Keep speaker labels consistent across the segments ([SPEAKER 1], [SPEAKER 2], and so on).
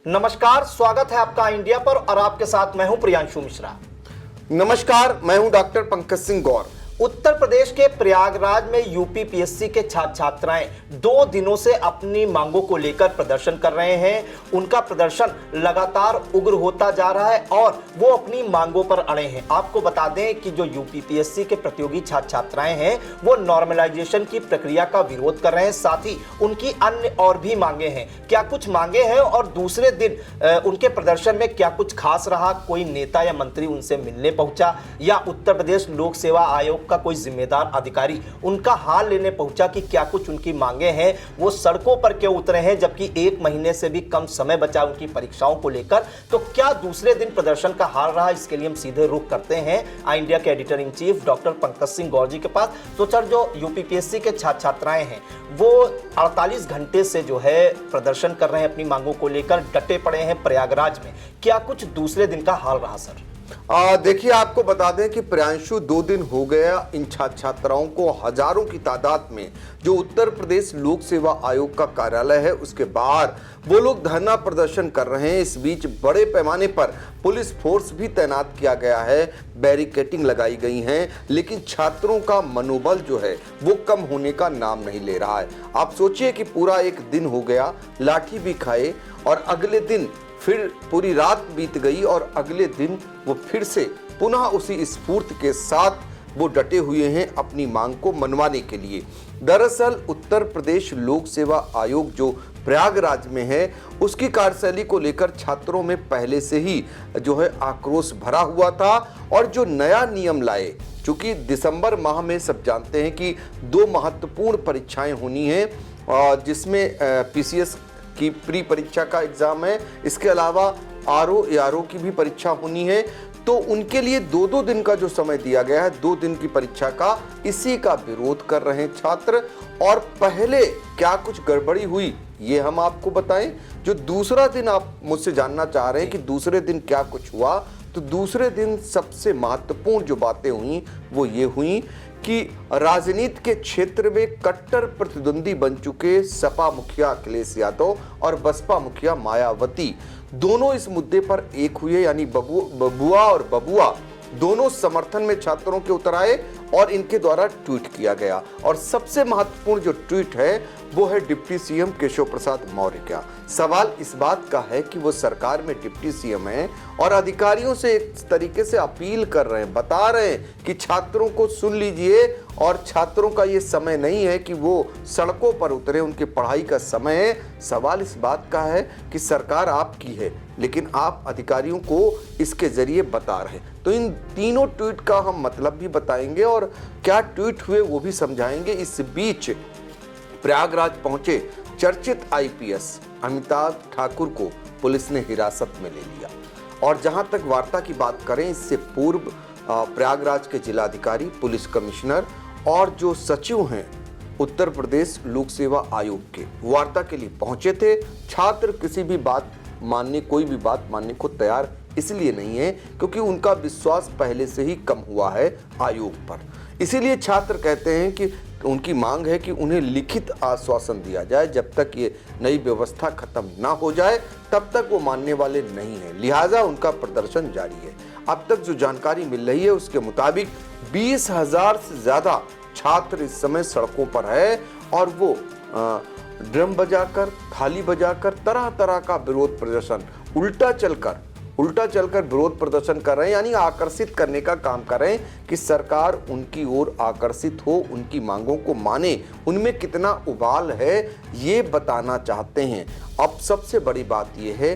[SPEAKER 1] नमस्कार, स्वागत है आपका इंडिया पर और आपके साथ मैं हूं प्रियांशु मिश्रा।
[SPEAKER 2] नमस्कार, मैं हूं डॉक्टर पंकज सिंह गौर।
[SPEAKER 1] उत्तर प्रदेश के प्रयागराज में यूपी पीएससी के छात्र छात्राएं 2 दिनों से अपनी मांगों को लेकर प्रदर्शन कर रहे हैं। उनका प्रदर्शन लगातार उग्र होता जा रहा है और वो अपनी मांगों पर अड़े हैं। आपको बता दें कि जो यूपी पीएससी के प्रतियोगी छात्र छात्राएं हैं वो नॉर्मलाइजेशन की प्रक्रिया का विरोध कर रहे हैं, साथ ही उनकी अन्य और भी मांगे हैं। क्या कुछ मांगे हैं और दूसरे दिन उनके प्रदर्शन में क्या कुछ खास रहा? कोई नेता या मंत्री उनसे मिलने पहुंचा या उत्तर प्रदेश लोक सेवा आयोग का कोई जिम्मेदार अधिकारी उनका हाल लेने पहुंचा कि क्या कुछ उनकी मांगे हैं? वो सड़कों पर क्यों उतरे हैं जबकि 1 महीने से भी कम समय बचा उनकी परीक्षाओं को लेकर? तो क्या दूसरे दिन प्रदर्शन का हाल रहा? इसके लिए हम सीधे रुख करते हैं इंडिया के editor in chief doctor Pankaj Singh Gaur ji के पास। तो सर, जो यूपीपीएससी के छात्र छात्राएं हैं वो 48 घंटे से जो है प्रदर्शन कर रहे हैं, अपनी मांगों को लेकर डटे पड़े हैं प्रयागराज में। क्या कुछ दूसरे दिन का हाल रहा सर?
[SPEAKER 2] देखिए, आपको बता दें कि प्रियांशु 2 दिन हो गया इन छात्र छात्राओं को हजारों की तादाद में जो उत्तर प्रदेश लोक सेवा आयोग का कार्यालय है उसके बाहर वो लोग धरना प्रदर्शन कर रहे हैं। इस बीच बड़े पैमाने पर पुलिस फोर्स भी तैनात किया गया है, बैरिकेडिंग लगाई गई हैं, लेकिन छात्रों का मनोबल जो है वो कम होने का नाम नहीं ले रहा है। आप सोचिए कि पूरा 1 दिन हो गया, लाठी भी खाए और अगले दिन फिर पूरी रात बीत गई और अगले दिन वो फिर से पुनः उसी स्फूर्ति के साथ वो डटे हुए हैं अपनी मांग को मनवाने के लिए। दरअसल उत्तर प्रदेश लोक सेवा आयोग जो प्रयागराज में है उसकी कार्यशैली को लेकर छात्रों में पहले से ही जो है आक्रोश भरा हुआ था और जो नया नियम लाए, चूंकि दिसंबर माह में सब जानते हैं कि 2 महत्वपूर्ण परीक्षाएं होनी हैं जिसमें पीसीएस की प्री परीक्षा का एग्जाम है, इसके अलावा आरओ एआरओ की भी परीक्षा होनी है। तो उनके लिए 2-2 दिन का जो समय दिया गया है, 2 दिन की परीक्षा का, इसी का विरोध कर रहे हैं छात्र। और पहले क्या कुछ गड़बड़ी हुई ये हम आपको बताएं। जो दूसरा दिन आप मुझसे जानना चाह रहे हैं कि दूसरे दिन क्या कुछ हुआ, तो दूसरे दिन सबसे महत्वपूर्ण जो बातें हुई वो ये हुई कि राजनीति के क्षेत्र में कट्टर प्रतिद्वंदी बन चुके सपा मुखिया अखिलेश यादव और बसपा मुखिया मायावती दोनों इस मुद्दे पर एक हुए, यानी बबुआ और बबुआ दोनों समर्थन में छात्रों के उतर आए और इनके द्वारा ट्वीट किया गया। और सबसे महत्वपूर्ण जो ट्वीट है वो है डिप्टी सीएम केशव प्रसाद मौर्य का। सवाल इस बात का है कि वो सरकार में डिप्टी सीएम हैं और अधिकारियों से एक तरीके से अपील कर रहे हैं, बता रहे हैं कि छात्रों को सुन लीजिए और छात्रों का ये समय नहीं है कि वो सड़कों पर उतरे, उनकी पढ़ाई का समय है। सवाल इस बात का है कि सरकार आपकी है लेकिन आप अधिकारियों को इसके जरिए बता रहे हैं। तो इन तीनों ट्वीट का हम मतलब भी बताएंगे और क्या ट्वीट हुए वो भी समझाएंगे। इस बीच प्रयागराज पहुंचे चर्चित आईपीएस अमिताभ ठाकुर को पुलिस ने हिरासत में ले लिया। और जहां तक वार्ता की बात करें, इससे पूर्व प्रयागराज के जिलाधिकारी, पुलिस कमिश्नर और जो सचिव हैं उत्तर प्रदेश लोक सेवा आयोग के, वार्ता के लिए पहुंचे थे। छात्र किसी भी बात मानने, कोई भी बात मानने को तैयार इसलिए नहीं है क्योंकि उनका विश्वास पहले से ही कम हुआ है आयोग पर। इसीलिए छात्र कहते हैं कि उनकी मांग है कि उन्हें लिखित आश्वासन दिया जाए, जब तक ये नई व्यवस्था खत्म ना हो जाए तब तक वो मानने वाले नहीं हैं, लिहाजा उनका प्रदर्शन जारी है। अब तक जो जानकारी मिल रही है उसके मुताबिक 20,000 से ज्यादा छात्र इस समय सड़कों पर है और वो ड्रम बजाकर, थाली बजाकर तरह तरह का विरोध प्रदर्शन उल्टा चलकर विरोध प्रदर्शन कर रहे हैं, यानी आकर्षित करने का काम कर रहे हैं कि सरकार उनकी ओर आकर्षित हो, उनकी मांगों को माने, उनमें कितना उबाल है ये बताना चाहते हैं। अब सबसे बड़ी बात यह है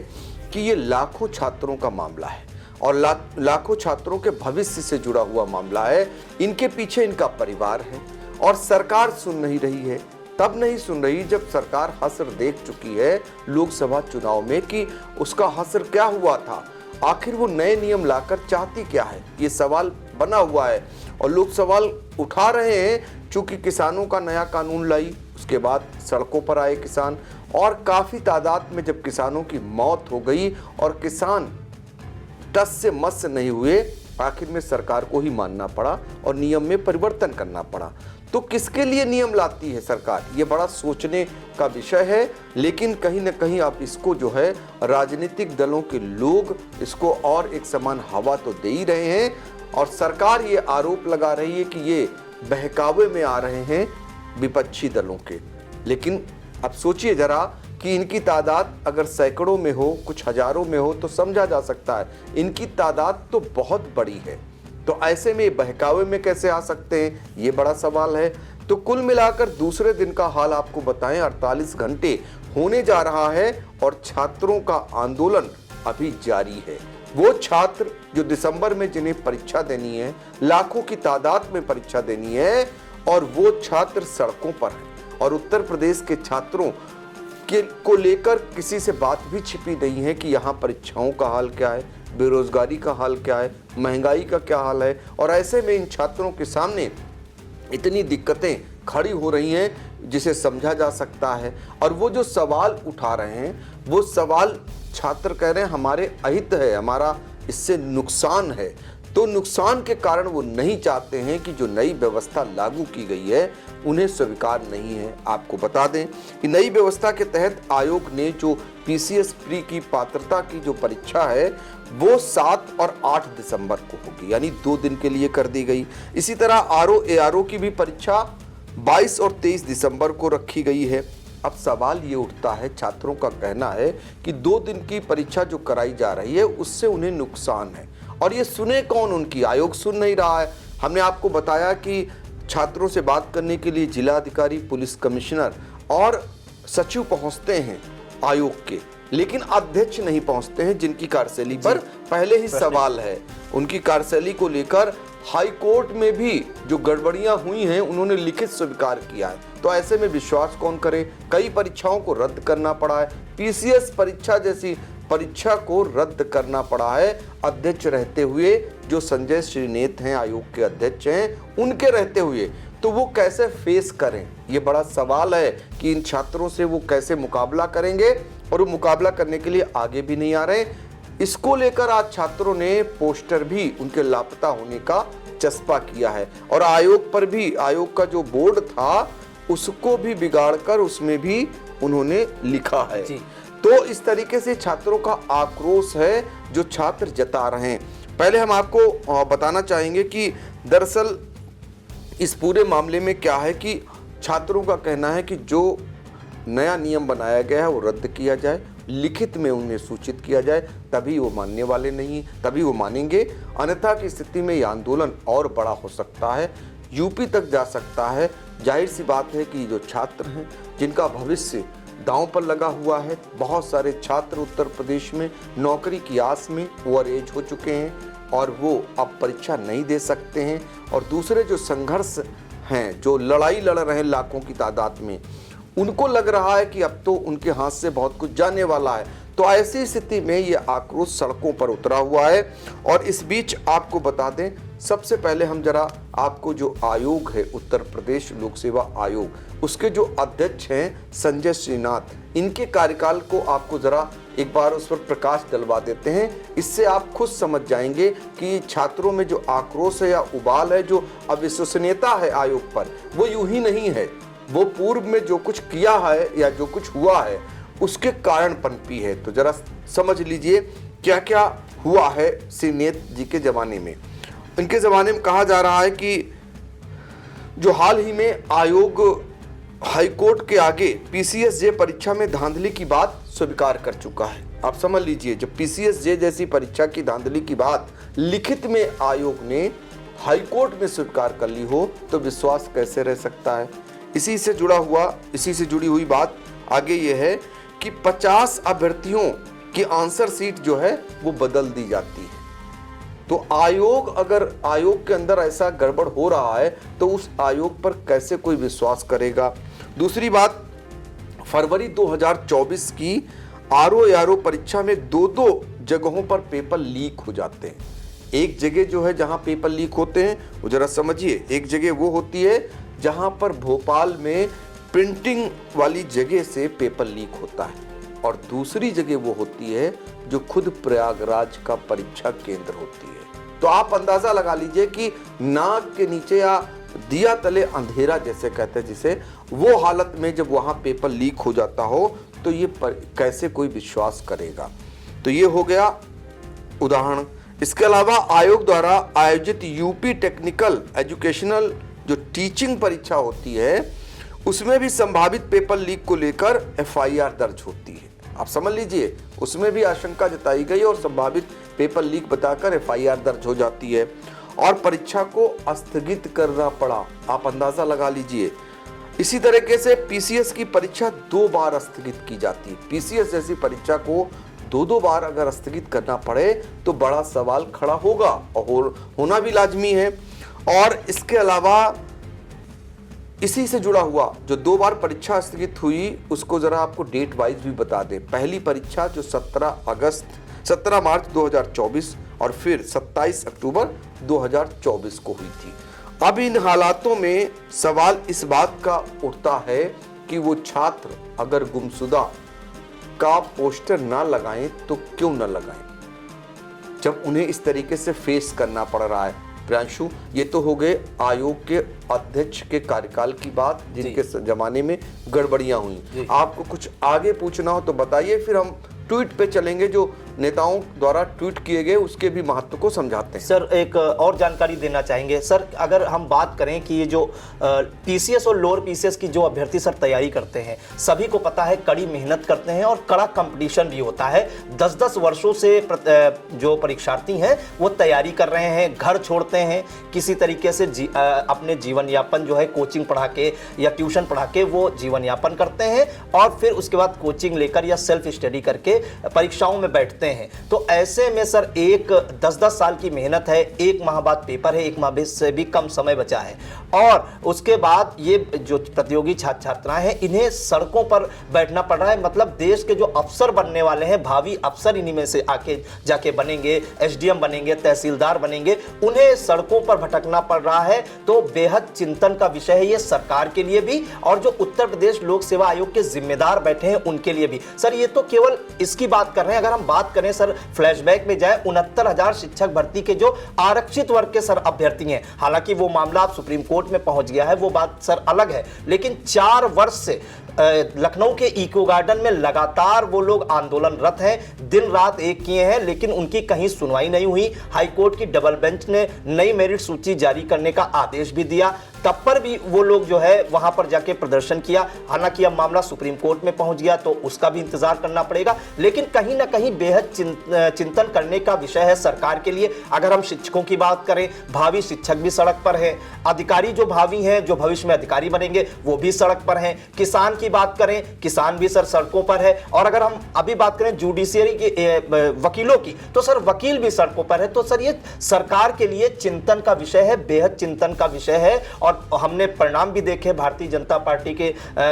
[SPEAKER 2] कि ये लाखों छात्रों का मामला है और लाखों छात्रों के भविष्य से जुड़ा हुआ मामला है। इनके पीछे इनका परिवार है और सरकार सुन नहीं रही है। तब नहीं सुन रही जब सरकार हसर देख चुकी है लोकसभा चुनाव में कि उसका हसर क्या हुआ था। आखिर वो नए नियम लाकर चाहती क्या है, ये सवाल बना हुआ है और लोग सवाल उठा रहे हैं। चूंकि किसानों का नया कानून लाई, उसके बाद सड़कों पर आए किसान और काफी तादाद में जब किसानों की मौत हो गई और किसान टस से मस नहीं हुए, आखिर में सरकार को ही मानना पड़ा और नियम में परिवर्तन करना पड़ा। तो किसके लिए नियम लाती है सरकार? ये बड़ा सोचने का विषय है। लेकिन कहीं ना कहीं आप इसको जो है राजनीतिक दलों के लोग इसको और एक समान हवा तो दे ही रहे हैं, और सरकार ये आरोप लगा रही है कि ये बहकावे में आ रहे हैं विपक्षी दलों के। लेकिन अब सोचिए जरा कि इनकी तादाद अगर सैकड़ों में हो, कुछ हजारों में हो तो समझा जा सकता है, इनकी तादाद तो बहुत बड़ी है। तो ऐसे में बहकावे में कैसे आ सकते हैं, ये बड़ा सवाल है। तो कुल मिलाकर दूसरे दिन का हाल आपको बताएं, 48 घंटे होने जा रहा है और छात्रों का आंदोलन अभी जारी है। वो छात्र जो दिसंबर में जिन्हें परीक्षा देनी है, लाखों की तादाद में परीक्षा देनी है, और वो छात्र सड़कों पर हैं। और उत्तर प्रदेश के छात्रों को लेकर किसी से बात भी छिपी नहीं है कि यहाँ परीक्षाओं का हाल क्या है, बेरोजगारी का हाल क्या है, महंगाई का क्या हाल है। और ऐसे में इन छात्रों के सामने इतनी दिक्कतें खड़ी हो रही हैं जिसे समझा जा सकता है। और वो जो सवाल उठा रहे हैं, वो सवाल छात्र कह रहे हैं हमारे अहित है, हमारा इससे नुकसान है। तो नुकसान के कारण वो नहीं चाहते हैं कि जो नई व्यवस्था लागू की गई है उन्हें स्वीकार नहीं है। आपको बता दें कि नई व्यवस्था के तहत आयोग ने जो पीसीएस प्री की पात्रता की जो परीक्षा है वो 7 और 8 दिसंबर को होगी, यानी 2 दिन के लिए कर दी गई। इसी तरह आरओ एआरओ की भी परीक्षा 22 और 23 दिसंबर को रखी गई है। अब सवाल ये उठता है, छात्रों का कहना है कि 2 दिन की परीक्षा जो कराई जा रही है उससे उन्हें नुकसान है। और ये सुने कौन? उनकी आयोग सुन नहीं रहा है। हमने आपको बताया कि छात्रों से बात करने के लिए जिलाधिकारी, पुलिस कमिश्नर और सचिव पहुंचते हैं आयोग के, लेकिन अध्यक्ष नहीं पहुंचते हैं, जिनकी कार्यशैली पर पहले ही सवाल है। उनकी कार्यशैली को लेकर हाई कोर्ट में भी जो गड़बड़ियां हुई हैं उन्होंने लिखित स्वीकार किया है। तो ऐसे में विश्वास कौन करे? कई परीक्षाओं को रद्द करना पड़ा है, पीसीएस परीक्षा जैसी परीक्षा को रद्द करना पड़ा है अध्यक्ष रहते हुए, जो संजय श्रीनेत हैं आयोग के अध्यक्ष हैं, उनके रहते हुए। तो वो कैसे फेस करें, ये बड़ा सवाल है कि इन छात्रों से वो कैसे मुकाबला करेंगे, और वो मुकाबला करने के लिए आगे भी नहीं आ रहे। इसको लेकर आज छात्रों ने पोस्टर भी उनके लापता होने का चस्पा किया है, और आयोग पर भी, आयोग का जो बोर्ड था उसको भी बिगाड़कर उसमें भी उन्होंने लिखा है। तो इस तरीके से छात्रों का आक्रोश है जो छात्र जता रहे हैं। पहले हम आपको बताना चाहेंगे कि दरअसल इस पूरे मामले में क्या है कि छात्रों का कहना है कि जो नया नियम बनाया गया है वो रद्द किया जाए, लिखित में उन्हें सूचित किया जाए, तभी वो मानने वाले नहीं, तभी वो मानेंगे। अन्यथा की स्थिति में ये आंदोलन और बड़ा हो सकता है, यूपी तक जा सकता है। जाहिर सी बात है कि जो छात्र हैं जिनका भविष्य दांव पर लगा हुआ है, बहुत सारे छात्र उत्तर प्रदेश में नौकरी की आस में ओवर एज हो चुके हैं और वो अब परीक्षा नहीं दे सकते हैं। और दूसरे जो संघर्ष हैं, जो लड़ाई लड़ रहे हैं लाखों की तादाद में, उनको लग रहा है कि अब तो उनके हाथ से बहुत कुछ जाने वाला है। तो ऐसी स्थिति में ये आक्रोश सड़कों पर उतरा हुआ है। और इस बीच आपको बता दें, सबसे पहले हम जरा आपको जो आयोग है उत्तर प्रदेश लोक सेवा आयोग, उसके जो अध्यक्ष हैं संजय श्रीनाथ, इनके कार्यकाल को आपको जरा एक बार उस पर प्रकाश डलवा देते हैं। इससे आप खुद समझ जाएंगे कि छात्रों में जो आक्रोश है या उबाल है, जो अविश्वसनीयता है आयोग पर, वो यूं ही नहीं है, वो पूर्व में जो कुछ किया है या जो कुछ हुआ है उसके कारण पनपी है। तो जरा समझ लीजिए क्या क्या हुआ है श्रीनेत जी के जमाने में। इनके ज़माने में कहा जा रहा है कि जो हाल ही में आयोग हाईकोर्ट के आगे पीसीएस-जे परीक्षा में धांधली की बात स्वीकार कर चुका है। आप समझ लीजिए, जब पीसीएस-जे जैसी परीक्षा की धांधली की बात लिखित में आयोग ने हाईकोर्ट में स्वीकार कर ली हो तो विश्वास कैसे रह सकता है। इसी से जुड़ी हुई बात आगे ये है कि 50 अभ्यर्थियों की आंसर सीट जो है वो बदल दी जाती है। तो अगर आयोग के अंदर ऐसा गड़बड़ हो रहा है तो उस आयोग पर कैसे कोई विश्वास करेगा। दूसरी बात, फरवरी 2024 की आरओ परीक्षा में 2 जगहों पर पेपर लीक हो जाते हैं। एक जगह जो है जहां पेपर लीक होते हैं वो जरा समझिए, एक जगह वो होती है जहां पर भोपाल में प्रिंटिंग वाली जगह से पेपर लीक होता है, और दूसरी जगह वो होती है जो खुद प्रयागराज का परीक्षा केंद्र होती है। तो आप अंदाजा लगा लीजिए कि नाक के नीचे या दिया तले अंधेरा जैसे कहते हैं जिसे, वो हालत में जब वहां पेपर लीक हो जाता हो तो ये कैसे कोई विश्वास करेगा। तो ये हो गया उदाहरण। इसके अलावा आयोग द्वारा आयोजित यूपी टेक्निकल एजुकेशनल जो टीचिंग परीक्षा होती है उसमें भी संभावित पेपर लीक को लेकर एफआईआर दर्ज होती है। आप समझ लीजिए, उसमें भी आशंका जताई गई और संभावित पेपर लीक बताकर एफआईआर दर्ज हो जाती है और परीक्षा को स्थगित करना पड़ा। आप अंदाजा लगा लीजिए। इसी तरीके से पीसीएस की परीक्षा 2 बार स्थगित की जाती है। पीसीएस जैसी परीक्षा को 2 बार अगर स्थगित करना पड़े तो बड़ा सवाल खड़ा होगा और होना भी लाजमी है। और इसके अलावा इसी से जुड़ा हुआ जो 2 बार परीक्षा स्थगित हुई उसको जरा आपको डेट वाइज भी बता दें। पहली परीक्षा जो 17 मार्च 2024 और फिर 27 अक्टूबर 2024 को हुई थी। अब इन हालातों में सवाल इस बात का उठता है कि वो छात्र अगर गुमशुदा का पोस्टर ना लगाएं तो क्यों ना लगाएं, जब उन्हें इस तरीके से फेस करना पड़ रहा है। प्रियांशु, ये तो हो गए आयोग के अध्यक्ष के कार्यकाल की बात, जिनके जमाने में गड़बड़ियां हुई। आपको कुछ आगे पूछना हो तो बताइए, फिर हम ट्वीट पे चलेंगे जो नेताओं द्वारा ट्वीट किए गए उसके भी महत्व को समझाते हैं।
[SPEAKER 1] सर एक और जानकारी देना चाहेंगे सर, अगर हम बात करें कि ये जो पीसीएस और लोअर पीसीएस की जो अभ्यर्थी सर तैयारी करते हैं, सभी को पता है कड़ी मेहनत करते हैं और कड़ा कंपटीशन भी होता है। 10-10 वर्षों से जो परीक्षार्थी हैं वो तैयारी कर रहे हैं, घर छोड़ते हैं, किसी तरीके से अपने जीवन यापन जो है कोचिंग पढ़ा के या ट्यूशन पढ़ा के वो जीवन यापन करते हैं और फिर उसके बाद कोचिंग लेकर या सेल्फ स्टडी करके परीक्षाओं में बैठते हैं। तो ऐसे में सर एक 10-10 साल की मेहनत है, 1 माह बाद पेपर है, 1 माह से भी कम समय बचा है और उसके बाद ये जो प्रतियोगी छात्र छात्राएं हैं इन्हें सड़कों पर बैठना पड़ रहा है। मतलब देश के जो अफसर बनने वाले हैं, भावी अफसर इन्हीं में से आके जाके बनेंगे, एसडीएम बनेंगे, तहसीलदार बनेंगे, उन्हें सड़कों पर भटकना पड़ रहा है। तो बेहद चिंतन का विषय है ये सरकार के लिए भी और जो उत्तर प्रदेश लोक सेवा आयोग के जिम्मेदार बैठे हैं उनके लिए भी। सर ये तो केवल इसकी बात कर रहे हैं, अगर हम बात करें सर फ्लैशबैक में जाए 69,000 शिक्षक भर्ती के जो आरक्षित वर्ग के सर अभ्यर्थी हैं, हालांकि वो मामला अब सुप्रीम कोर्ट में पहुंच गया है, वो बात सर अलग है, लेकिन 4 वर्ष से लखनऊ के इको गार्डन में लगातार वो लोग आंदोलनरत हैं, दिन रात एक किए हैं, लेकिन उनकी कहीं सुनवाई नहीं हुई। हाईकोर्ट की डबल बेंच ने नई मेरिट सूची जारी करने का आदेश भी दिया, तब पर भी वो लोग जो है वहां पर जाके प्रदर्शन किया। हालांकि अब मामला सुप्रीम कोर्ट में पहुंच गया तो उसका भी इंतजार करना पड़ेगा, लेकिन कहीं ना कहीं बेहद चिंतन करने का विषय है सरकार के लिए। अगर हम शिक्षकों की बात करें, भावी शिक्षक भी सड़क पर है, अधिकारी जो भावी हैं, जो भविष्य में अधिकारी बनेंगे वो भी सड़क पर हैं, किसान की बात करें, किसान भी सर सड़कों पर है, और अगर हम अभी बात करें जुडिशियरी के वकीलों की तो सर वकील भी सड़कों पर है। तो सर ये सरकार के लिए चिंतन का विषय है, बेहद चिंतन का विषय है। और हमने परिणाम भी देखे भारतीय जनता पार्टी के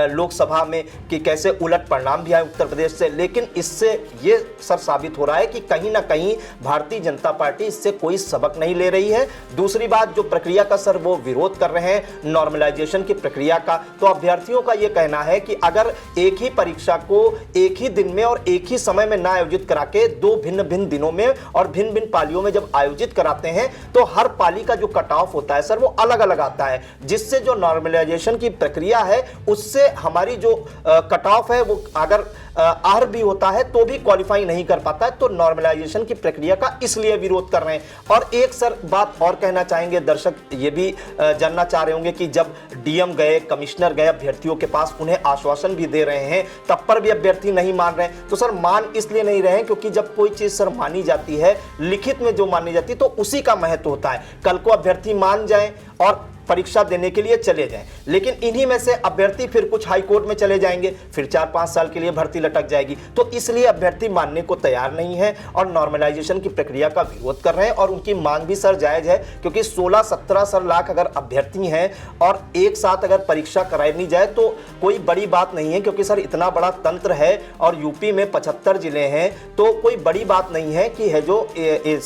[SPEAKER 1] लोकसभा में कि कैसे उलट परिणाम भी आए उत्तर प्रदेश से, लेकिन इससे ये सर साबित हो रहा है कि कहीं ना कहीं भारतीय जनता पार्टी इससे कोई सबक नहीं ले रही है। दूसरी बात, जो प्रक्रिया का सर वो विरोध कर रहे हैं नॉर्मलाइजेशन की प्रक्रिया का, तो अभ्यर्थियों का ये कहना है कि अगर एक ही परीक्षा को एक ही दिन में और एक ही समय में ना आयोजित करा के 2 भिन्न-भिन्न दिनों में और भिन्न-भिन्न पालियों में जब आयोजित कराते हैं तो हर पाली का जो कट ऑफ होता है सर वो अलग-अलग आता है, जिससे जो नॉर्मलाइजेशन की प्रक्रिया है उससे हमारी जो कट ऑफ है वो अगर आर भी होता है तो भी क्वालिफाई नहीं कर पाता है। तो नॉर्मलाइजेशन की प्रक्रिया का इसलिए विरोध कर रहे हैं। और एक सर बात और कहना चाहेंगे, दर्शक ये भी जानना चाह रहे होंगे कि जब डीएम गए, कमिश्नर गए अभ्यर्थियों के पास, उन्हें आश्वासन भी दे रहे हैं, तब पर भी अभ्यर्थी नहीं मान रहे हैं। तो सर मान इसलिए नहीं रहे हैं क्योंकि जब कोई चीज सर मानी जाती है, लिखित में जो मानी जाती है तो उसी का महत्व होता है। कल को अभ्यर्थी मान जाए और परीक्षा देने के लिए चले जाएं, लेकिन इन्हीं में से अभ्यर्थी फिर कुछ हाई कोर्ट में चले जाएंगे, फिर 4-5 साल के लिए भर्ती लटक जाएगी। तो इसलिए अभ्यर्थी मानने को तैयार नहीं है और नॉर्मलाइजेशन की प्रक्रिया का विरोध कर रहे हैं। और उनकी मांग भी सर जायज है, क्योंकि 16-17 सर लाख अगर अभ्यर्थी हैं और एक साथ अगर परीक्षा कराई नहीं जाए तो कोई बड़ी बात नहीं है, क्योंकि सर इतना बड़ा तंत्र है और यूपी में 75 जिले हैं, तो कोई बड़ी बात नहीं है कि है जो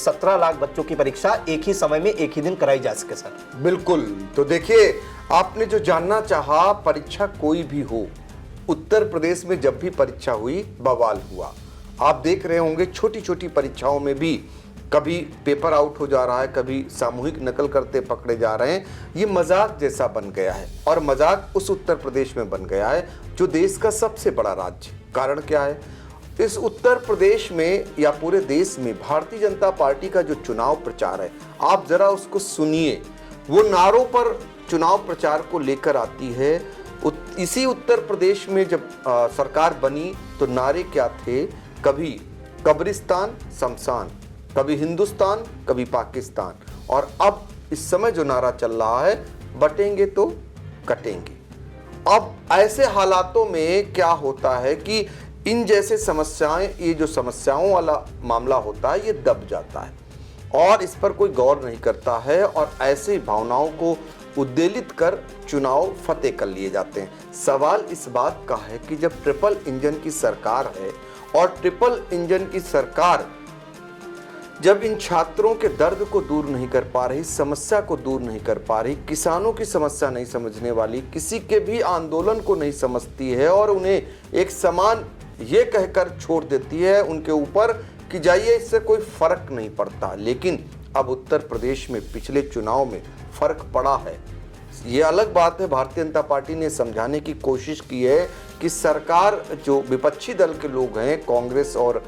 [SPEAKER 1] 17 लाख बच्चों की परीक्षा एक ही समय में एक ही दिन कराई जा सके। सर
[SPEAKER 2] बिल्कुल। तो देखिए, आपने जो जानना चाहा, परीक्षा कोई भी हो, उत्तर प्रदेश में जब भी परीक्षा हुई बवाल हुआ। आप देख रहे होंगे छोटी छोटी परीक्षाओं में भी कभी पेपर आउट हो जा रहा है, कभी सामूहिक नकल करते पकड़े जा रहे हैं। ये मजाक जैसा बन गया है, और मजाक उस उत्तर प्रदेश में बन गया है जो देश का सबसे बड़ा राज्य। कारण क्या है? इस उत्तर प्रदेश में या पूरे देश में भारतीय जनता पार्टी का जो चुनाव प्रचार है, आप जरा उसको सुनिए। वो नारों पर चुनाव प्रचार को लेकर आती है। इसी उत्तर प्रदेश में जब सरकार बनी तो नारे क्या थे? कभी कब्रिस्तान शमशान, कभी हिंदुस्तान, कभी पाकिस्तान, और अब इस समय जो नारा चल रहा है, बटेंगे तो कटेंगे। अब ऐसे हालातों में क्या होता है कि इन जैसे समस्याएं, ये जो समस्याओं वाला मामला होता है, ये दब जाता है और इस पर कोई गौर नहीं करता है, और ऐसे भावनाओं को उद्वेलित कर चुनाव फतेह कर लिए जाते हैं। सवाल इस बात का है कि जब ट्रिपल इंजन की सरकार है, और ट्रिपल इंजन की सरकार जब इन छात्रों के दर्द को दूर नहीं कर पा रही, समस्या को दूर नहीं कर पा रही, किसानों की समस्या नहीं समझने वाली, किसी के भी आंदोलन को नहीं समझती है, और उन्हें एक समान ये कहकर छोड़ देती है उनके ऊपर कि जाइए, इससे कोई फर्क नहीं पड़ता। लेकिन अब उत्तर प्रदेश में पिछले चुनाव में फर्क पड़ा है। ये अलग बात है, भारतीय जनता पार्टी ने समझाने की कोशिश की है कि सरकार, जो विपक्षी दल के लोग हैं, कांग्रेस और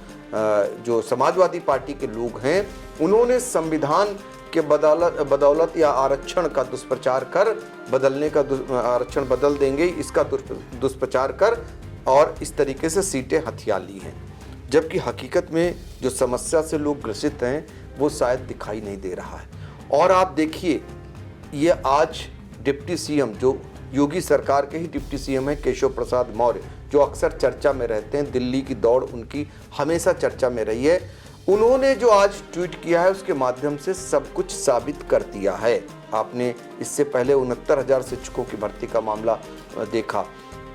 [SPEAKER 2] जो समाजवादी पार्टी के लोग हैं, उन्होंने संविधान के बदौलत या आरक्षण का दुष्प्रचार कर, बदलने का आरक्षण बदल देंगे, इसका दुष्प्रचार कर और इस तरीके से सीटें हथिया ली हैं। जबकि हकीकत में जो समस्या से लोग ग्रसित हैं वो शायद दिखाई नहीं दे रहा है। और आप देखिए, ये आज डिप्टी सीएम, जो योगी सरकार के ही डिप्टी सीएम है, केशव प्रसाद मौर्य, जो अक्सर चर्चा में रहते हैं, दिल्ली की दौड़ उनकी हमेशा चर्चा में रही है, उन्होंने जो आज ट्वीट किया है उसके माध्यम से सब कुछ साबित कर दिया है। आपने इससे पहले 69,000 शिक्षकों की भर्ती का मामला देखा।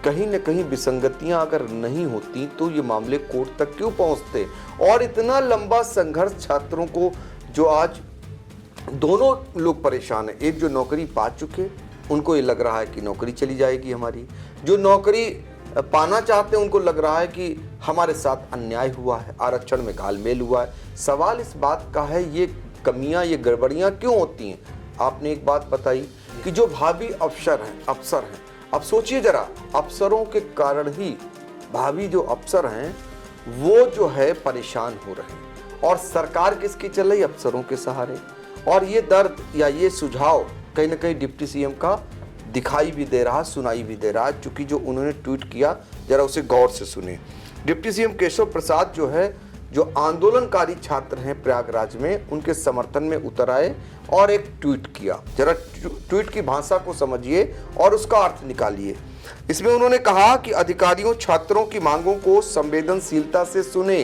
[SPEAKER 2] कहीं न कहीं विसंगतियां अगर नहीं होती तो ये मामले कोर्ट तक क्यों पहुंचते? और इतना लंबा संघर्ष छात्रों को, जो आज दोनों लोग परेशान हैं। एक जो नौकरी पा चुके, उनको ये लग रहा है कि नौकरी चली जाएगी हमारी। जो नौकरी पाना चाहते हैं उनको लग रहा है कि हमारे साथ अन्याय हुआ है, आरक्षण में घालमेल हुआ है। सवाल इस बात का है, ये कमियां, ये गड़बड़ियां क्यों होती हैं? आपने एक बात बताई कि जो भावी अफसर हैं, अब सोचिए जरा, अफसरों के कारण ही भावी जो अफसर हैं वो जो है परेशान हो रहे हैं, और सरकार किसकी चल रही? अफसरों के सहारे। और ये दर्द या ये सुझाव कहीं ना कहीं डिप्टी सीएम का दिखाई भी दे रहा, सुनाई भी दे रहा, चूंकि जो उन्होंने ट्वीट किया जरा उसे गौर से सुने। डिप्टी सीएम केशव प्रसाद जो है, जो आंदोलनकारी छात्र हैं प्रयागराज में, उनके समर्थन में उतर आए और एक ट्वीट किया। जरा ट्वीट की भाषा को समझिए और उसका अर्थ निकालिए। इसमें उन्होंने कहा कि अधिकारियों छात्रों की मांगों को संवेदनशीलता से सुने,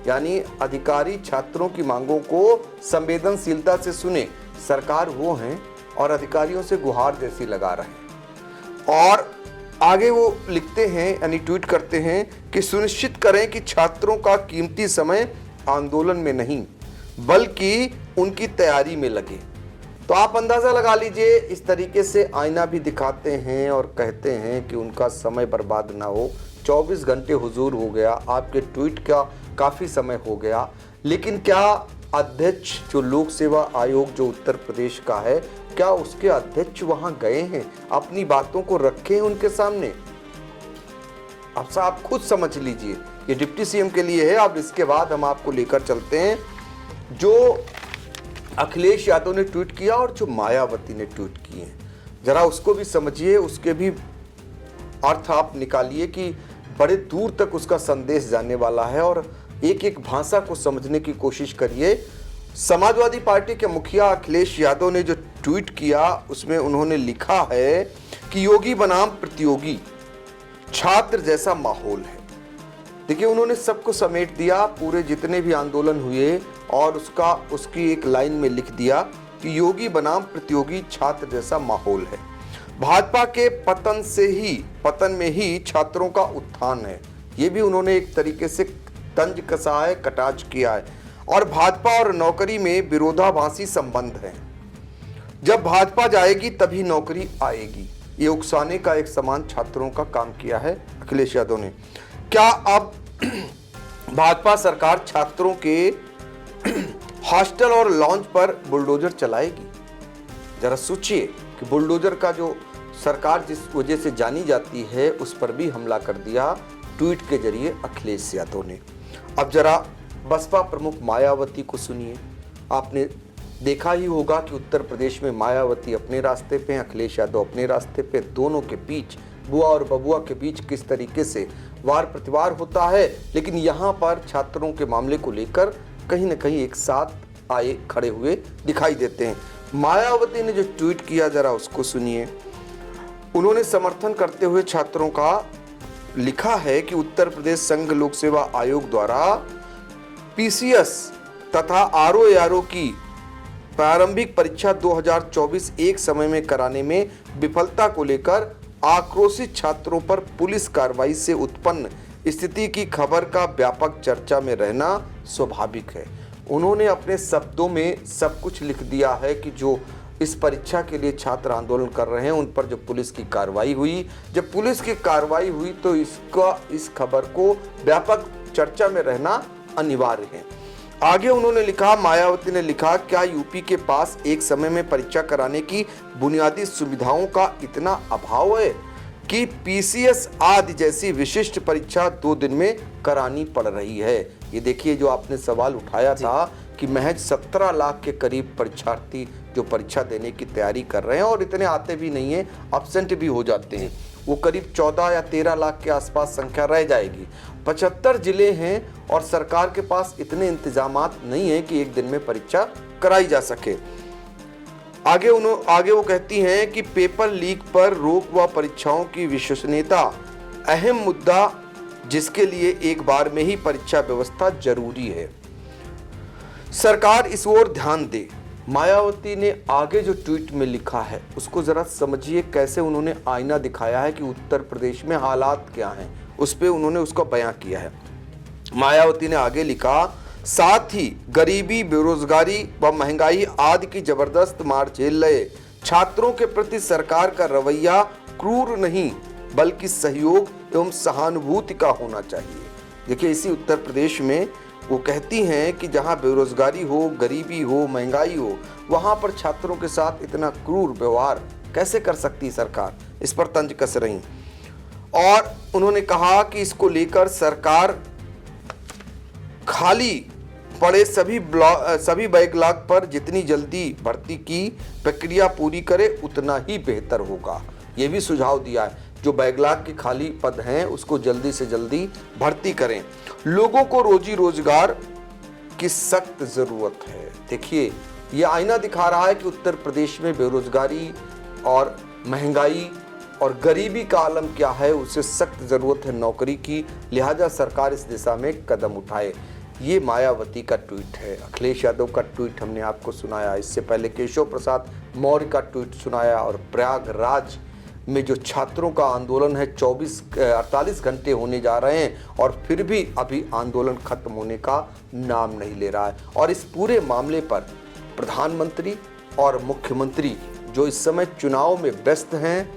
[SPEAKER 2] यानी अधिकारी छात्रों की मांगों को संवेदनशीलता से सुने। सरकार वो हैं और अधिकारियों से गुहार जैसी लगा रहे हैं। और आगे वो लिखते हैं, यानी ट्वीट करते हैं कि सुनिश्चित करें कि छात्रों का कीमती समय आंदोलन में नहीं बल्कि उनकी तैयारी में लगे। तो आप अंदाजा लगा लीजिए, इस तरीके से आईना भी दिखाते हैं और कहते हैं कि उनका समय बर्बाद ना हो। 24 घंटे हुजूर हो गया, आपके ट्वीट का काफ़ी समय हो गया, लेकिन क्या अध्यक्ष, जो लोक सेवा आयोग जो उत्तर प्रदेश का है, क्या उसके अध्यक्ष वहां गए हैं, अपनी बातों को रखे हैं उनके सामने? अब आप खुद समझ लीजिए, ये डिप्टी सीएम के लिए है। अब इसके बाद हम आपको लेकर चलते हैं जो अखिलेश यादव ने ट्वीट किया और जो मायावती ने ट्वीट किए हैं, जरा उसको भी समझिए, उसके भी अर्थ आप निकालिए कि बड़े दूर तक उसका संदेश जाने वाला है, और एक एक भाषा को समझने की कोशिश करिए। समाजवादी पार्टी के मुखिया अखिलेश यादव ने जो ट्वीट किया उसमें उन्होंने लिखा है कि योगी बनाम प्रतियोगी, छात्र जैसा माहौल है। देखिए, उन्होंने सबको समेट दिया, पूरे जितने भी आंदोलन हुए, और उसकी एक लाइन में लिख दिया कि योगी बनाम प्रतियोगी, छात्र जैसा माहौल है। भाजपा के पतन में ही छात्रों का उत्थान है। ये भी उन्होंने एक तरीके से तंज कसा है, कटाक्ष किया है। और भाजपा और नौकरी में विरोधाभासी संबंध है। जब भाजपा जाएगी तभी नौकरी आएगी, ये उकसाने का एक समान छात्रों का काम किया है अखिलेश यादव ने। क्या अब भाजपा सरकार छात्रों के हॉस्टल और लॉन्च पर बुलडोजर चलाएगी। जरा सोचिए कि बुलडोजर का जो सरकार जिस वजह से जानी जाती है उस पर भी हमला कर दिया ट्वीट के जरिए अखिलेश यादव ने। अब जरा बसपा प्रमुख मायावती को सुनिए। आपने देखा ही होगा कि उत्तर प्रदेश में मायावती अपने रास्ते पे, अखिलेश यादव अपने रास्ते पे, दोनों के बीच, बुआ और बबुआ के बीच किस तरीके से वार प्रतिवार होता है। लेकिन यहाँ पर छात्रों के मामले को लेकर कहीं ना कहीं एक साथ आए खड़े हुए दिखाई देते हैं। मायावती ने जो ट्वीट किया जरा उसको सुनिए। उन्होंने समर्थन करते हुए छात्रों का लिखा है कि उत्तर प्रदेश संघ लोक सेवा आयोग द्वारा पीसीएस तथा आरओ की प्रारंभिक परीक्षा 2024 एक समय में कराने में विफलता को लेकर आक्रोशित छात्रों पर पुलिस कार्रवाई से उत्पन्न स्थिति की खबर का व्यापक चर्चा में रहना स्वाभाविक है। उन्होंने अपने शब्दों में सब कुछ लिख दिया है कि जो इस परीक्षा के लिए छात्र आंदोलन कर रहे हैं उन पर जो पुलिस की कार्रवाई हुई, जब पुलिस की कार्रवाई हुई तो इस खबर को व्यापक चर्चा में रहना अनिवार्य है। आगे उन्होंने लिखा, मायावती ने लिखा, क्या यूपी के पास एक समय में परीक्षा कराने की बुनियादी सुविधाओं का इतना अभाव है कि पीसीएस आदि जैसी विशिष्ट परीक्षा 2 दिन में करानी पड़ रही है। ये देखिए जो आपने सवाल उठाया था कि महज 17 लाख के करीब परीक्षार्थी जो परीक्षा देने की तैयारी कर रहे हैं और इतने आते भी नहीं हैं, एब्सेंट भी हो जाते हैं, वो करीब 14 या 13 लाख के आसपास संख्या रह जाएगी। 75 जिले हैं और सरकार के पास इतने इंतजामात नहीं है कि एक दिन में परीक्षा कराई जा सके। आगे वो कहती हैं कि पेपर लीक पर रोक व परीक्षाओं की विश्वसनीयता अहम मुद्दा जिसके लिए एक बार में ही परीक्षा व्यवस्था जरूरी है। सरकार इस ओर ध्यान दे। मायावती ने आगे जो ट्वीट में लिखा है उसको जरा समझिए, कैसे उन्होंने आईना दिखाया है कि उत्तर प्रदेश में हालात क्या हैं, उस पे उन्होंने उसको बयां किया है। मायावती ने आगे लिखा, साथ ही गरीबी, बेरोजगारी व महंगाई आदि की जबरदस्त मार झेल रहे छात्रों के प्रति सरकार का रवैया क्रूर नहीं बल्कि सहयोग एवं सहानुभूति का होना चाहिए। देखिए इसी उत्तर प्रदेश में वो कहती हैं कि जहां बेरोजगारी हो, गरीबी हो, महंगाई हो, वहां पर छात्रों के साथ इतना क्रूर व्यवहार कैसे कर सकती सरकार, इस पर तंज कस रही। और उन्होंने कहा कि इसको लेकर सरकार खाली पड़े सभी बैकलॉग पर जितनी जल्दी भर्ती की प्रक्रिया पूरी करे उतना ही बेहतर होगा। ये भी सुझाव दिया है, जो बैकलॉग के खाली पद हैं उसको जल्दी से जल्दी भर्ती करें। लोगों को रोजी रोजगार की सख्त जरूरत है। देखिए ये आईना दिखा रहा है कि उत्तर प्रदेश में बेरोजगारी और महंगाई और गरीबी का आलम क्या है, उसे सख्त जरूरत है नौकरी की, लिहाजा सरकार इस दिशा में कदम उठाए। ये मायावती का ट्वीट है। अखिलेश यादव का ट्वीट हमने आपको सुनाया, इससे पहले केशव प्रसाद मौर्य का ट्वीट सुनाया। और प्रयागराज में जो छात्रों का आंदोलन है 48 घंटे होने जा रहे हैं और फिर भी अभी आंदोलन खत्म होने का नाम नहीं ले रहा है। और इस पूरे मामले पर प्रधानमंत्री और मुख्यमंत्री जो इस समय चुनाव में व्यस्त हैं,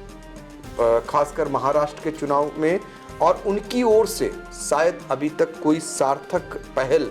[SPEAKER 2] खासकर महाराष्ट्र के चुनाव में, और उनकी ओर से शायद अभी तक कोई सार्थक पहल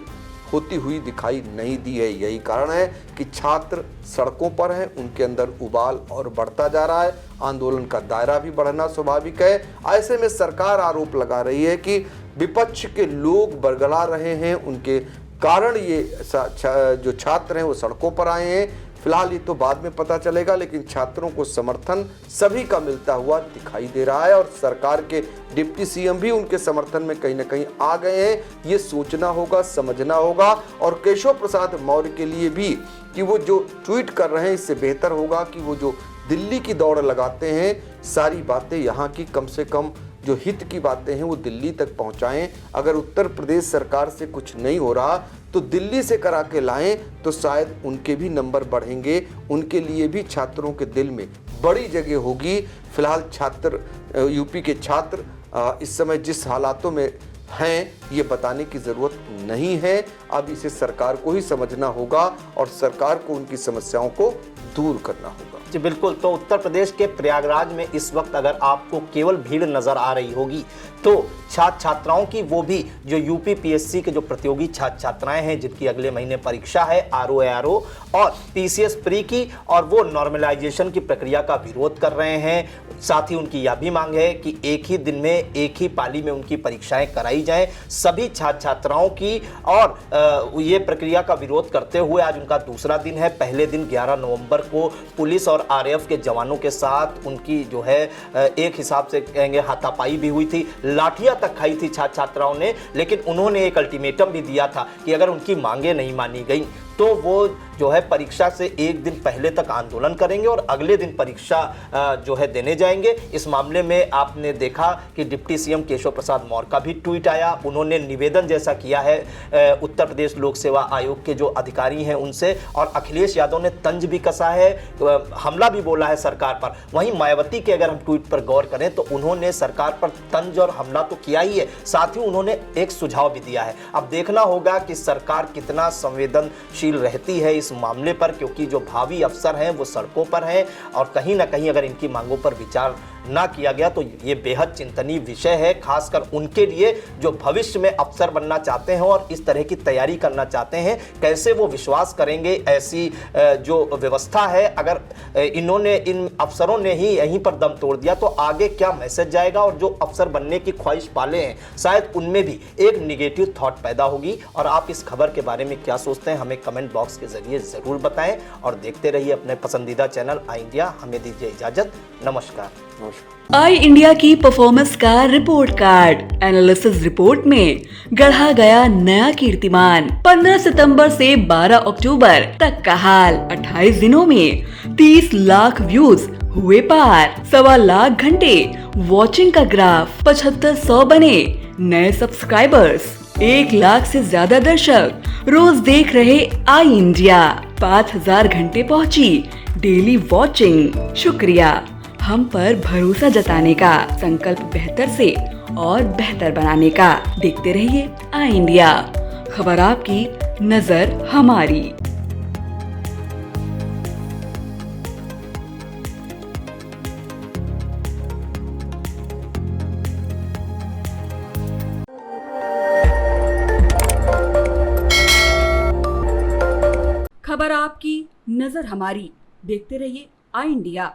[SPEAKER 2] होती हुई दिखाई नहीं दी है। यही कारण है कि छात्र सड़कों पर हैं, उनके अंदर उबाल और बढ़ता जा रहा है, आंदोलन का दायरा भी बढ़ना स्वाभाविक है। ऐसे में सरकार आरोप लगा रही है कि विपक्ष के लोग बरगला रहे हैं, उनके कारण ये जो छात्र हैं वो सड़कों पर आए हैं। फिलहाल ये तो बाद में पता चलेगा, लेकिन छात्रों को समर्थन सभी का मिलता हुआ दिखाई दे रहा है और सरकार के डिप्टी सीएम भी उनके समर्थन में कहीं ना कहीं आ गए हैं। ये सोचना होगा, समझना होगा। और केशव प्रसाद मौर्य के लिए भी कि वो जो ट्वीट कर रहे हैं इससे बेहतर होगा कि वो जो दिल्ली की दौड़ लगाते हैं, सारी बातें यहाँ की कम से कम जो हित की बातें हैं वो दिल्ली तक पहुंचाएं। अगर उत्तर प्रदेश सरकार से कुछ नहीं हो रहा तो दिल्ली से करा के लाएं तो शायद उनके भी नंबर बढ़ेंगे, उनके लिए भी छात्रों के दिल में बड़ी जगह होगी। फिलहाल यूपी के छात्र इस समय जिस हालातों में हैं ये बताने की ज़रूरत नहीं है। अब इसे सरकार को ही समझना होगा और सरकार को उनकी समस्याओं को दूर करना होगा।
[SPEAKER 1] जी बिल्कुल। तो उत्तर प्रदेश के प्रयागराज में इस वक्त अगर आपको केवल भीड़ नजर आ रही होगी तो छात्र छात्राओं की, वो भी जो यूपी पीएससी के जो प्रतियोगी छात्र छात्राएं हैं जिनकी अगले महीने परीक्षा है आरओ एआरओ और पीसीएस प्री की, और वो नॉर्मलाइजेशन की प्रक्रिया का विरोध कर रहे हैं। साथ ही उनकी यह भी मांग है कि एक ही दिन में एक ही पाली में उनकी परीक्षाएं कराई जाएं सभी छात्र छात्राओं की। और ये प्रक्रिया का विरोध करते हुए आज उनका दूसरा दिन है। पहले दिन 11 नवंबर को पुलिस और आरएएफ के जवानों के साथ उनकी जो है एक हिसाब से कहेंगे हाथापाई भी हुई थी, लाठियां तक खाई थी छात्र छात्राओं ने। लेकिन उन्होंने एक अल्टीमेटम भी दिया था कि अगर उनकी मांगे नहीं मानी गई तो वो जो है परीक्षा से एक दिन पहले तक आंदोलन करेंगे और अगले दिन परीक्षा जो है देने जाएंगे। इस मामले में आपने देखा कि डिप्टी सीएम केशव प्रसाद मौर्य का भी ट्वीट आया। उन्होंने निवेदन जैसा किया है उत्तर प्रदेश लोक सेवा आयोग के जो अधिकारी हैं उनसे, और अखिलेश यादव ने तंज भी कसा है, हमला भी बोला है सरकार पर। वहीं मायावती के अगर हम ट्वीट पर गौर करें तो उन्होंने सरकार पर तंज और हमला तो किया ही है, साथ ही उन्होंने एक सुझाव भी दिया है। अब देखना होगा कि सरकार कितना संवेदनशील रहती है इस मामले पर, क्योंकि जो भावी अफसर हैं वो सड़कों पर हैं और कहीं ना कहीं अगर इनकी मांगों पर विचार ना किया गया तो ये बेहद चिंतनीय विषय है, खासकर उनके लिए जो भविष्य में अफसर बनना चाहते हैं और इस तरह की तैयारी करना चाहते हैं। कैसे वो विश्वास करेंगे ऐसी जो व्यवस्था है, अगर इन अफसरों ने ही यहीं पर दम तोड़ दिया तो आगे क्या मैसेज जाएगा, और जो अफसर बनने की ख्वाहिश पाले हैं शायद उनमें भी एक निगेटिव थॉट पैदा होगी। और आप इस खबर के बारे में क्या सोचते हैं हमें कमेंट बॉक्स के जरिए जरूर बताएं और देखते रहिए अपने पसंदीदा चैनल आई इंडिया। हमें दीजिए इजाजत, नमस्कार।
[SPEAKER 3] आई इंडिया की परफॉर्मेंस का रिपोर्ट कार्ड एनालिसिस रिपोर्ट में गढ़ा गया नया कीर्तिमान। 15 सितंबर से 12 अक्टूबर तक का हाल, 28 दिनों में 30 लाख व्यूज हुए पार, 1.25 लाख घंटे वॉचिंग का ग्राफ, 7500 बने नए सब्सक्राइबर्स, 1 लाख से ज्यादा दर्शक रोज देख रहे आई इंडिया, 5000 घंटे पहुंची डेली वॉचिंग। शुक्रिया हम पर भरोसा जताने का, संकल्प बेहतर से और बेहतर बनाने का। देखते रहिए आई इंडिया, खबर आपकी, नजर हमारी। खबर आपकी, नजर हमारी। देखते रहिए आई इंडिया।